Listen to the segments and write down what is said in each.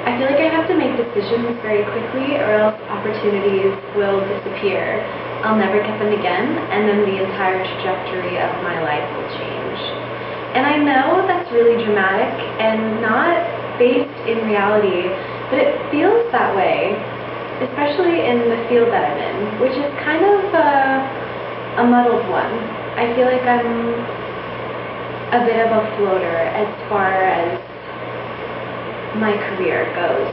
I feel like I have to make decisions very quickly or else opportunities will disappear. I'll never get them again, and then the entire trajectory of my life will change. And I know that's really dramatic and not based in reality, but it feels that way, especially in the field that I'm in, which is kind of a muddled one. I feel like I'm a bit of a floater as far as my career goes.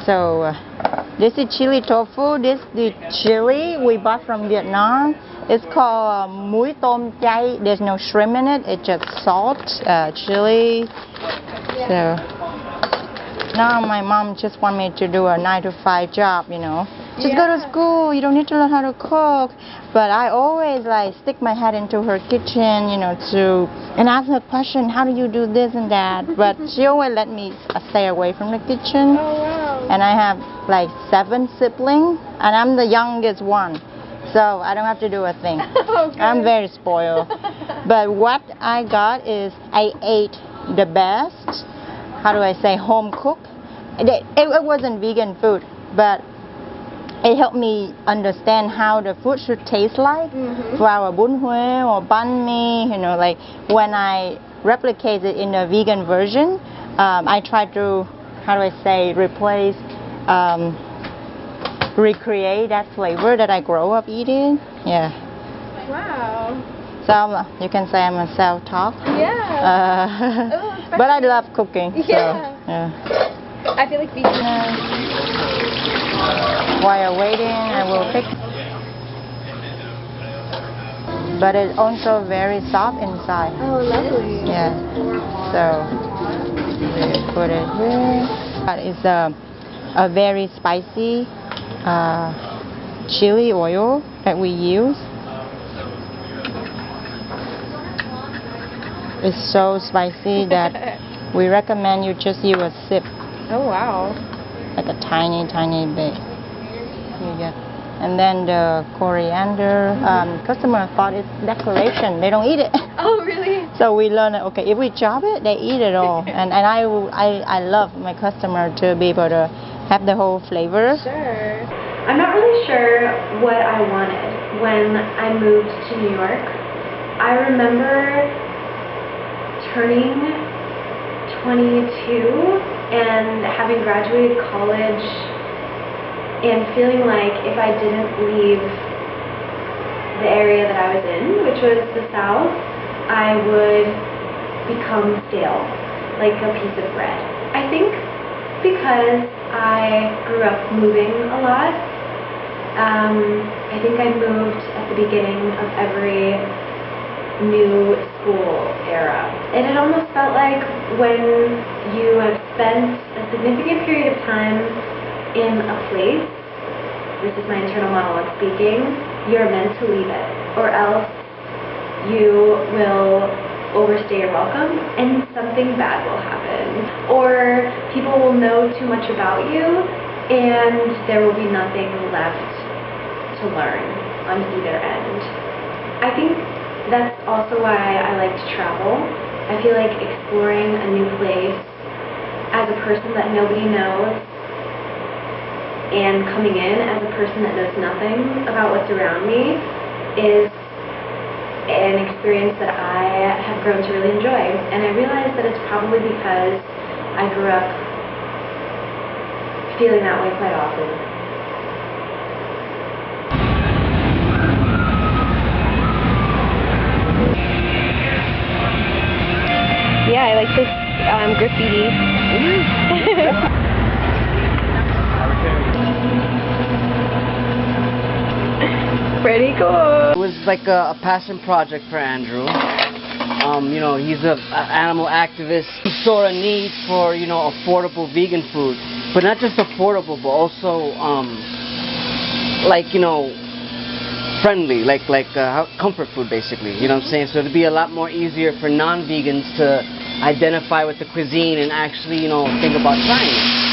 So this is chili tofu. This is the chili we bought from Vietnam. It's called muối tôm chay. There's no shrimp in it. It's just salt, chili. So now my mom just want me to do a 9-to-5 job, you know. Just go to school. You don't need to learn how to cook. But I always like stick my head into her kitchen, you know, and ask her question. How do you do this and that? But she always let me stay away from the kitchen. Oh wow! And I have like 7 siblings, and I'm the youngest one, so I don't have to do a thing. Okay. I'm very spoiled. But what I got is I ate the best. How do I say, home cooked? It wasn't vegan food, but it helped me understand how the food should taste like. Flour bún huế or banh mi, you know, like when I replicate it in a vegan version, I try to, how do I say, replace, recreate that flavor that I grow up eating. Yeah. Wow. So you can say I'm a self-taught. Yeah. But I love cooking. Yeah. So, yeah. I feel like vegan. While you're waiting, I will pick. But it's also very soft inside. Oh, lovely. Yeah. So we put it here. It's a very spicy chili oil that we use. It's so spicy that we recommend you just use a sip. Oh wow. Like a tiny bit. You get. And then the coriander, customer thought it's decoration. They don't eat it. Oh really? So we learned that, okay, if we chop it, they eat it all. And I love my customer to be able to have the whole flavor. Sure. I'm not really sure what I wanted when I moved to New York. I remember turning 22 and having graduated college and feeling like if I didn't leave the area that I was in, which was the South, I would become stale, like a piece of bread. I think because I grew up moving a lot, I think I moved at the beginning of every new school era. And it almost felt like when you have spent a significant period of time in a place, this is my internal monologue speaking, you're meant to leave it, or else you will overstay your welcome and something bad will happen. Or people will know too much about you and there will be nothing left to learn on either end. I think that's also why I like to travel. I feel like exploring a new place as a person that nobody knows and coming in as a person that knows nothing about what's around me is an experience that I have grown to really enjoy. And I realize that it's probably because I grew up feeling that way quite often. Yeah, I like this graffiti. Pretty cool. It was like a passion project for Andrew. You know, he's an animal activist. He saw a need for, you know, affordable vegan food. But not just affordable, but also, like, you know, friendly, like comfort food basically, you know what I'm saying? So it'd be a lot more easier for non-vegans to identify with the cuisine and actually, you know, think about trying it.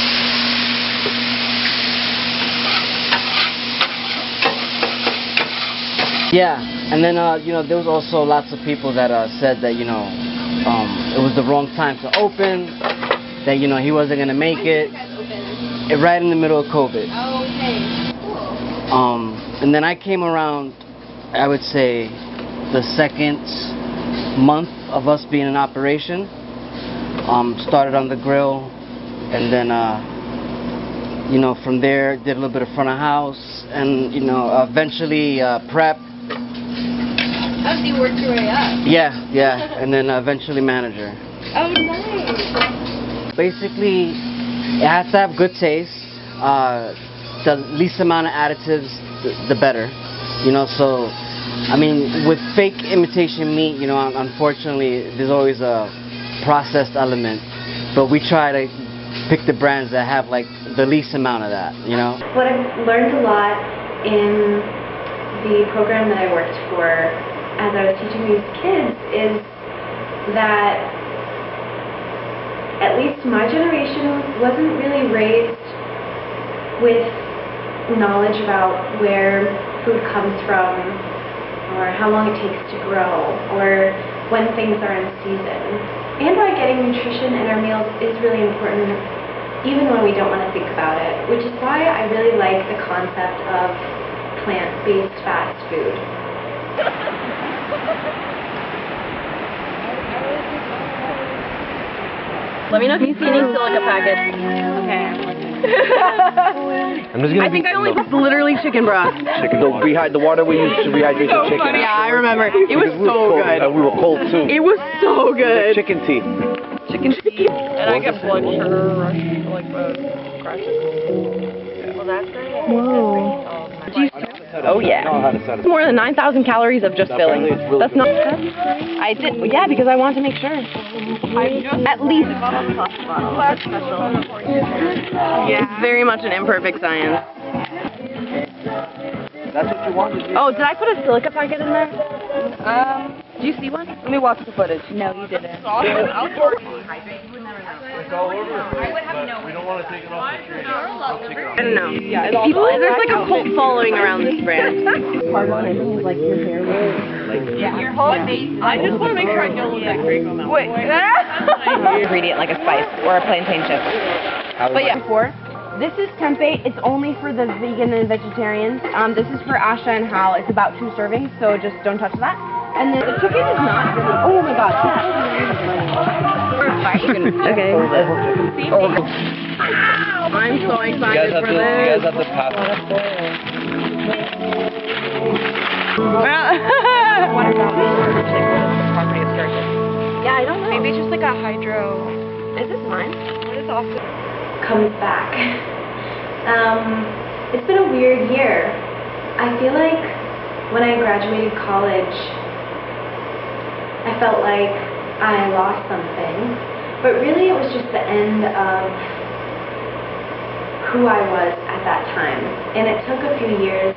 Yeah, and then, you know, there was also lots of people that said that, you know, it was the wrong time to open, that, you know, he wasn't going to make it, right in the middle of COVID. Oh, okay. Cool. And then I came around, I would say, the second month of us being in operation. Started on the grill, and then, you know, from there, did a little bit of front of house, and, you know, eventually prep. Oh, so you worked your way up? Yeah, and then eventually manager. Oh, nice. Basically, it has to have good taste. The least amount of additives, the better. You know, so, I mean, with fake imitation meat, you know, unfortunately, there's always a processed element. But we try to pick the brands that have, like, the least amount of that, you know? What I've learned a lot in the program that I worked for as I was teaching these kids is that at least my generation wasn't really raised with knowledge about where food comes from or how long it takes to grow or when things are in season. And why getting nutrition in our meals is really important even when we don't want to think about it, which is why I really like the concept of plant-based fast food. Let me know if you see any silica packets. Okay. I think I only put literally chicken broth. The water we used to rehydrate the chicken. Yeah, I remember. It was so good. And we were cold too. It was so good. Chicken tea. Chicken tea. And I get blood sugar rush to like the crashes. Well, that's great. Whoa. Oh yeah. It's more than 9,000 calories of just filling. That's not. I did. Yeah, because I wanted to make sure. At least. Yeah. It's very much an imperfect science. That's what you wanted. Oh, did I put a silica packet in there? Do you see one? Let me watch the footage. No, you didn't. It's all over. I would have no. We don't want to take it off the tree. I don't know. Yeah, people, there's like a cult following around this brand. Like your hair. Yeah. Your whole face. I just want to make sure I don't look like Draco Malfoy. Wait. Ingredient like a spice or a plantain chip. But yeah. This is tempeh. It's only for the vegan and vegetarians. This is for Asha and Hal. It's about 2 servings, so just don't touch that. And then the chicken is not really. Oh my gosh. Okay. I'm so excited for this. You guys have to pass. Yeah, I don't know. Maybe just like a hydro. Is this mine? What is off the... Comes back. It's been a weird year. I feel like when I graduated college, I felt like I lost something, but really it was just the end of who I was at that time. And it took a few years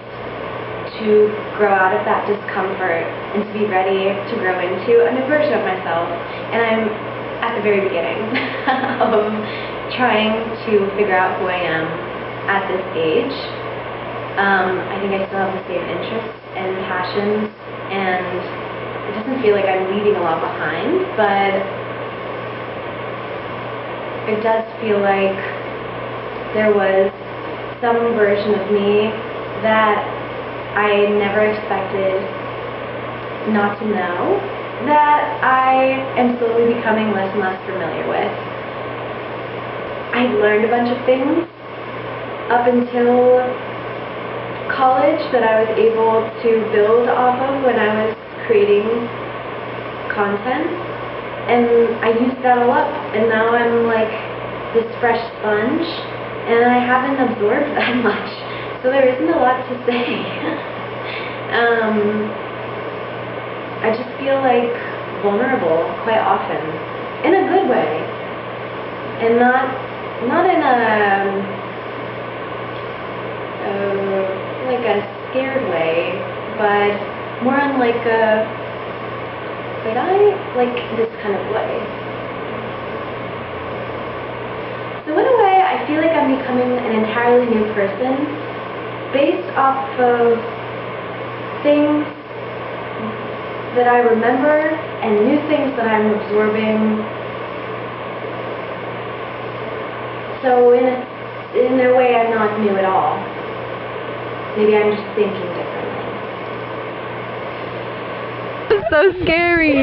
to grow out of that discomfort and to be ready to grow into a new version of myself. And I'm at the very beginning of trying to figure out who I am at this age. I think I still have the same interests and passions, and it doesn't feel like I'm leaving a lot behind, but it does feel like there was some version of me that I never expected not to know, that I am slowly becoming less and less familiar with. I learned a bunch of things up until college that I was able to build off of when I was creating content, and I used that all up, and now I'm like this fresh sponge, and I haven't absorbed that much, so there isn't a lot to say. I just feel like vulnerable quite often, in a good way, and not in a like a scared way, but more on like a, like this kind of way. feel like I'm becoming an entirely new person based off of things that I remember and new things that I'm absorbing. So in a way, I'm not new at all. Maybe I'm just thinking differently. It's so scary.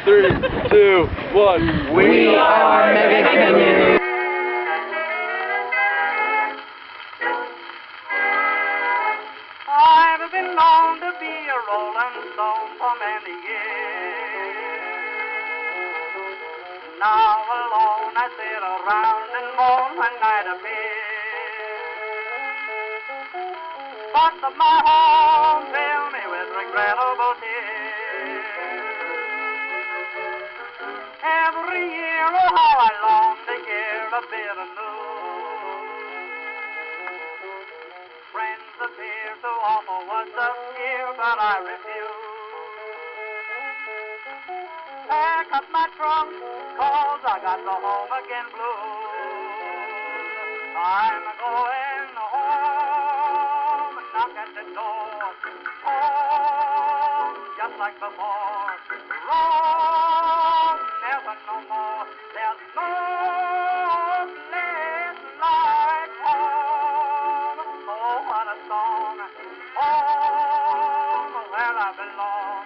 3, 2, 1. We are Mega Canyon. I've been known to be a rolling stone for many years. Now alone I sit around and moan when night appears. Thoughts of my home fill me with regrettable tears. Every year, oh how I long to hear a bit of news. Friends appear to offer what's up here, but I refuse. Pack up my trunk, 'cause I got the home again blues. I'm going home, knock at the door. Home, just like before. Wrong, never no more. There's no place like home. Oh, what a song. Home, where I belong.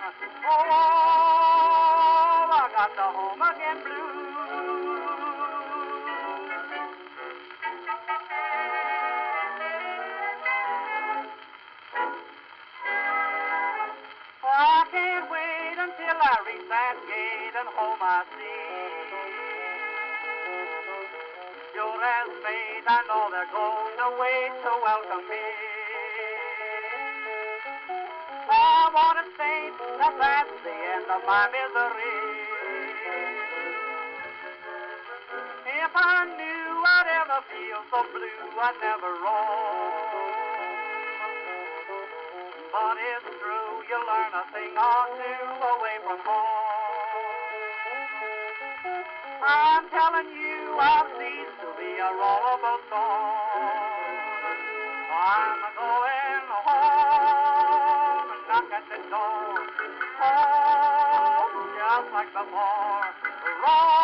Oh, I got the home again blues. I can't wait until I reach that gate and home I see. Sure as fate, I know they're going to wait to welcome me. I want to state that that's the end of my misery. If I knew I'd ever feel so blue, I'd never roam. But it's true, you learn a thing or two away from home. I'm telling you, I've ceased to be a rollable stone. I'm going home, knock at the door. Home, just like before. Roll